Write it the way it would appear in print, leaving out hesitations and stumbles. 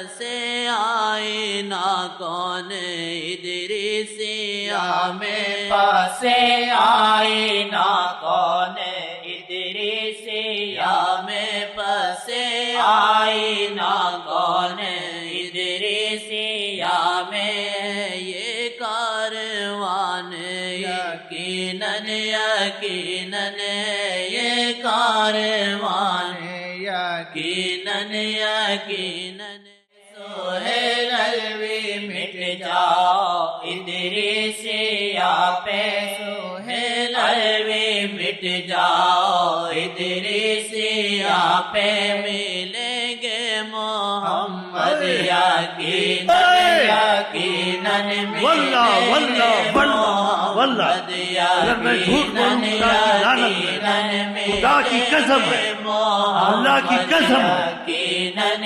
پسے آئینہ کون ادریسیہ میں پسے آئینہ کون ادریسیہ میں پسے آئینہ کون ادریسیہ میں یہ کاروان یقیناً یقیناً یہ کاروان یقیناً یقیناً سہیل الوی مٹ جاؤ ادریسیہ پہ سہیل الوی مٹ جاؤ ادریسیہ پہ ملیں گے محمد یقیناً یقیناً واللہ واللہ واللہ اگر میں جھوٹ بولوں خدا کی لعنت ہے، خدا کی قسم ہے، اللہ کی قسم ہے۔ یقیناً